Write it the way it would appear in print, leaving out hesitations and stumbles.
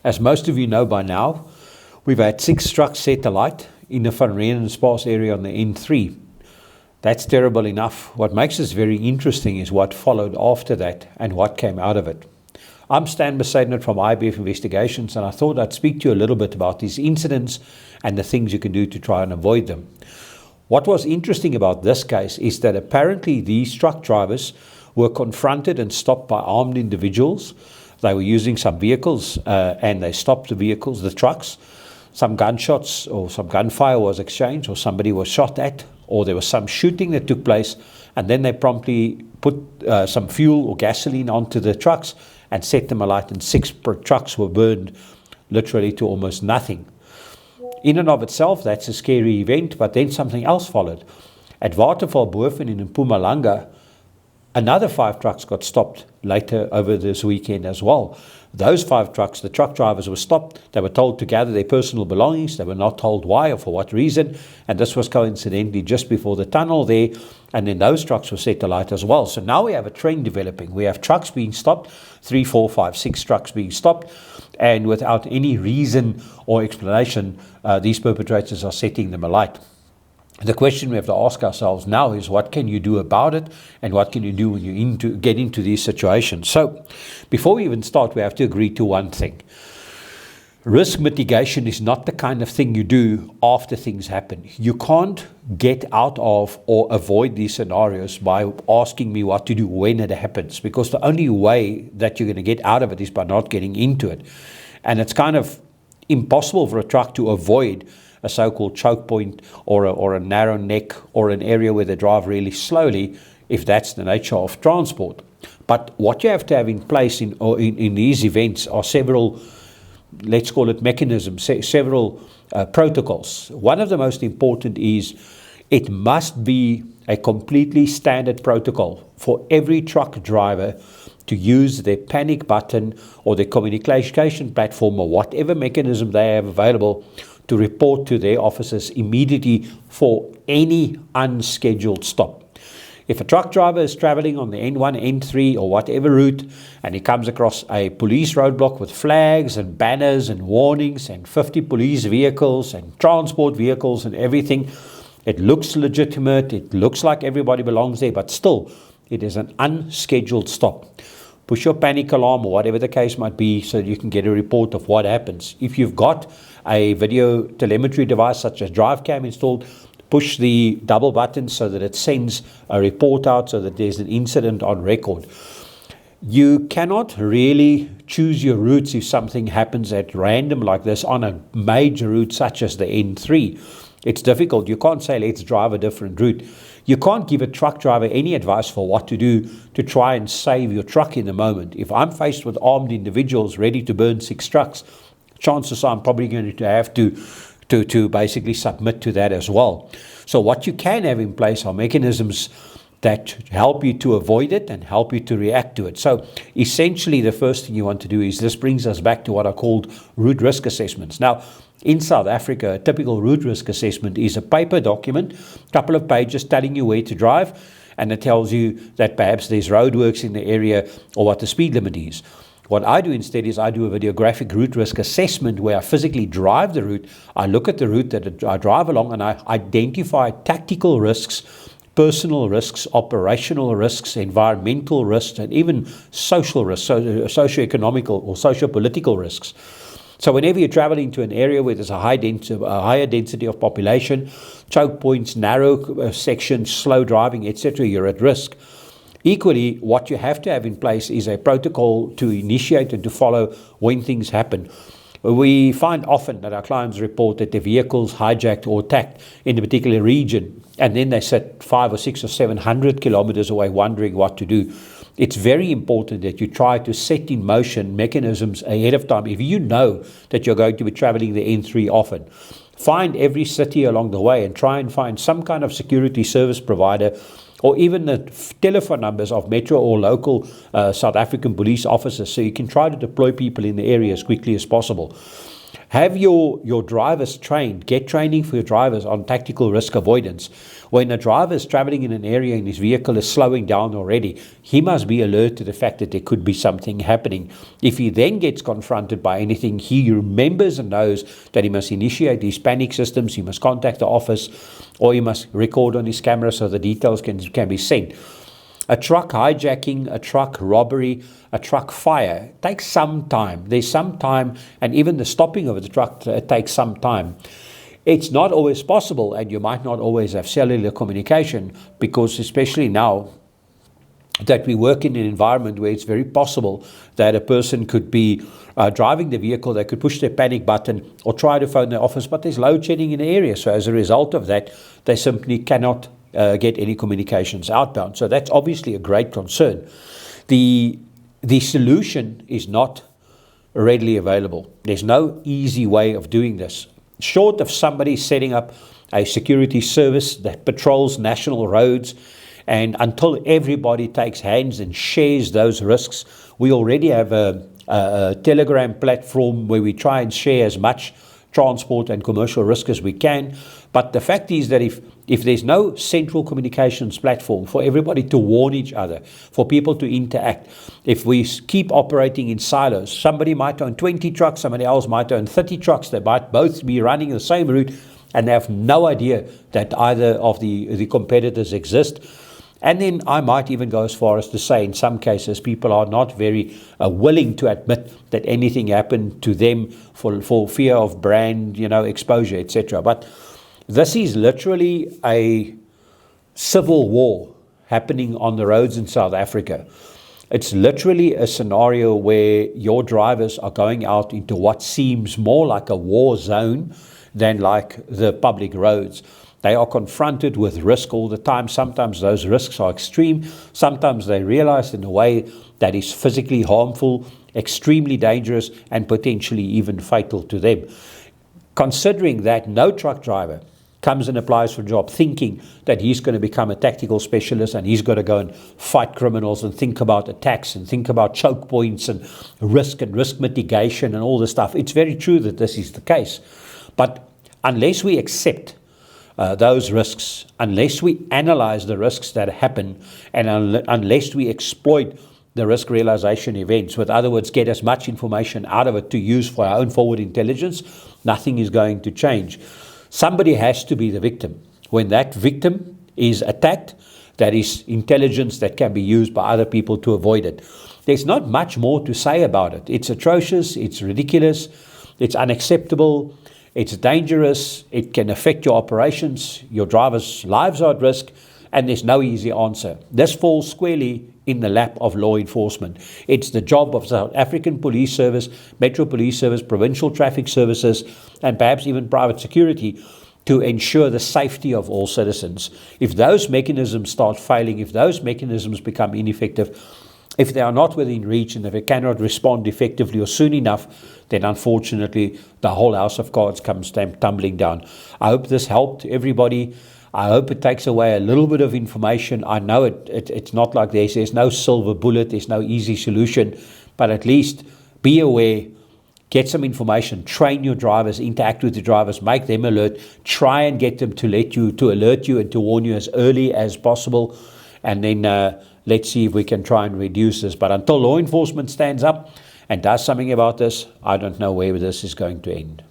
As most of you know by now, we've had 6 trucks set alight in the Van Renen Spas area on the N3. That's terrible enough. What makes this very interesting is what followed after that and what came out of it. I'm Stan Bezuidenhout from IBF Investigations, and I thought I'd speak to you a little bit about these incidents and the things you can do to try and avoid them. What was interesting about this case is that apparently these truck drivers were confronted and stopped by armed individuals. They were using some vehicles and they stopped the vehicles, the trucks. Some gunshots or some gunfire was exchanged, or somebody was shot at, or there was some shooting that took place, and then they promptly put some fuel or gasoline onto the trucks and set them alight, and 6 trucks were burned literally to almost nothing. In and of itself, that's a scary event, but then something else followed. At Waterval Boven in Mpumalanga, another 5 trucks got stopped later over this weekend as well. Those 5 trucks, the truck drivers were stopped. They were told to gather their personal belongings. They were not told why or for what reason. And this was coincidentally just before the tunnel there. And then those trucks were set alight as well. So now we have a trend developing. We have trucks being stopped, 3, 4, 5, 6 trucks being stopped. And without any reason or explanation, these perpetrators are setting them alight. The question we have to ask ourselves now is, what can you do about it, and what can you do when you get into these situations? So before we even start, we have to agree to one thing. Risk mitigation is not the kind of thing you do after things happen. You can't get out of or avoid these scenarios by asking me what to do when it happens, because the only way that you're going to get out of it is by not getting into it. And it's kind of impossible for a truck to avoid a so-called choke point or a narrow neck or an area where they drive really slowly, if that's the nature of transport. But what you have to have in place in these events are several, let's call it mechanisms, several protocols. One of the most important is it must be a completely standard protocol for every truck driver to use their panic button or their communication platform or whatever mechanism they have available to report to their officers immediately for any unscheduled stop. If a truck driver is traveling on the N1, N3 or whatever route, and he comes across a police roadblock with flags and banners and warnings and 50 police vehicles and transport vehicles and everything, it looks legitimate, it looks like everybody belongs there, but still, it is an unscheduled stop. Push your panic alarm or whatever the case might be so you can get a report of what happens. If you've got a video telemetry device such as DriveCam installed, push the double button so that it sends a report out so that there's an incident on record. You cannot really choose your routes if something happens at random like this on a major route such as the N3. It's difficult. You can't say, let's drive a different route. You can't give a truck driver any advice for what to do to try and save your truck in the moment. If I'm faced with armed individuals ready to burn 6 trucks, chances are I'm probably going to have to basically submit to that as well. So what you can have in place are mechanisms that help you to avoid it and help you to react to it. So essentially the first thing you want to do is, this brings us back to what are called route risk assessments. Now, in South Africa, a typical route risk assessment is a paper document, a couple of pages telling you where to drive, and it tells you that perhaps there's roadworks in the area or what the speed limit is. What I do instead is I do a videographic route risk assessment where I physically drive the route. I look at the route that I drive along and I identify tactical risks, personal risks, operational risks, environmental risks, and even social risks, socio-economical or socio-political risks. So whenever you're traveling to an area where there's a higher density of population, choke points, narrow sections, slow driving, etc., you're at risk. Equally, what you have to have in place is a protocol to initiate and to follow when things happen. We find often that our clients report that their vehicles hijacked or attacked in a particular region, and then they sit 500 or 600 or 700 kilometers away wondering what to do. It's very important that you try to set in motion mechanisms ahead of time. If you know that you're going to be traveling the N3 often, find every city along the way and try and find some kind of security service provider, or even the telephone numbers of metro or local South African police officers, so you can try to deploy people in the area as quickly as possible. Have your drivers trained. Get training for your drivers on tactical risk avoidance. When a driver is traveling in an area and his vehicle is slowing down already, he must be alert to the fact that there could be something happening. If he then gets confronted by anything, he remembers and knows that he must initiate his panic systems, he must contact the office, or he must record on his camera so the details can be sent. A truck hijacking, a truck robbery, a truck fire takes some time. There's some time, and even the stopping of the truck takes some time. It's not always possible, and you might not always have cellular communication, because especially now that we work in an environment where it's very possible that a person could be driving the vehicle, they could push their panic button or try to phone the office, but there's load shedding in the area. So as a result of that, they simply cannot get any communications outbound. So that's obviously a great concern. The solution is not readily available. There's no easy way of doing this. Short of somebody setting up a security service that patrols national roads, and until everybody takes hands and shares those risks, we already have a Telegram platform where we try and share as much transport and commercial risk as we can. But the fact is that if there's no central communications platform for everybody to warn each other, for people to interact, if we keep operating in silos, somebody might own 20 trucks, somebody else might own 30 trucks, they might both be running the same route, and they have no idea that either of the competitors exist. And then I might even go as far as to say, in some cases, people are not very willing to admit that anything happened to them for fear of brand, exposure, etc. But this is literally a civil war happening on the roads in South Africa. It's literally a scenario where your drivers are going out into what seems more like a war zone than like the public roads. They are confronted with risk all the time. Sometimes those risks are extreme. Sometimes they realize in a way that is physically harmful, extremely dangerous, and potentially even fatal to them. Considering that no truck driver comes and applies for a job thinking that he's going to become a tactical specialist and he's got to go and fight criminals and think about attacks and think about choke points and risk mitigation and all this stuff. It's very true that this is the case. But unless we accept those risks, unless we analyze the risks that happen, and unless we exploit the risk realization events, with other words, get as much information out of it to use for our own forward intelligence, nothing is going to change. Somebody has to be the victim. When that victim is attacked, that is intelligence that can be used by other people to avoid it. There's not much more to say about it. It's atrocious, it's ridiculous, it's unacceptable, it's dangerous, it can affect your operations, your drivers' lives are at risk, and there's no easy answer. This falls squarely in the lap of law enforcement. It's the job of South African Police Service, Metro Police Service, Provincial Traffic Services, and perhaps even private security to ensure the safety of all citizens. If those mechanisms start failing, if those mechanisms become ineffective, if they are not within reach and if they cannot respond effectively or soon enough, then unfortunately the whole house of cards comes tumbling down. I hope this helped everybody. I hope it takes away a little bit of information. I know it's not like there's no silver bullet, there's no easy solution, but at least be aware, get some information, train your drivers, interact with the drivers, make them alert, try and get them to alert you and to warn you as early as possible, and then let's see if we can try and reduce this. But until law enforcement stands up and does something about this, I don't know where this is going to end.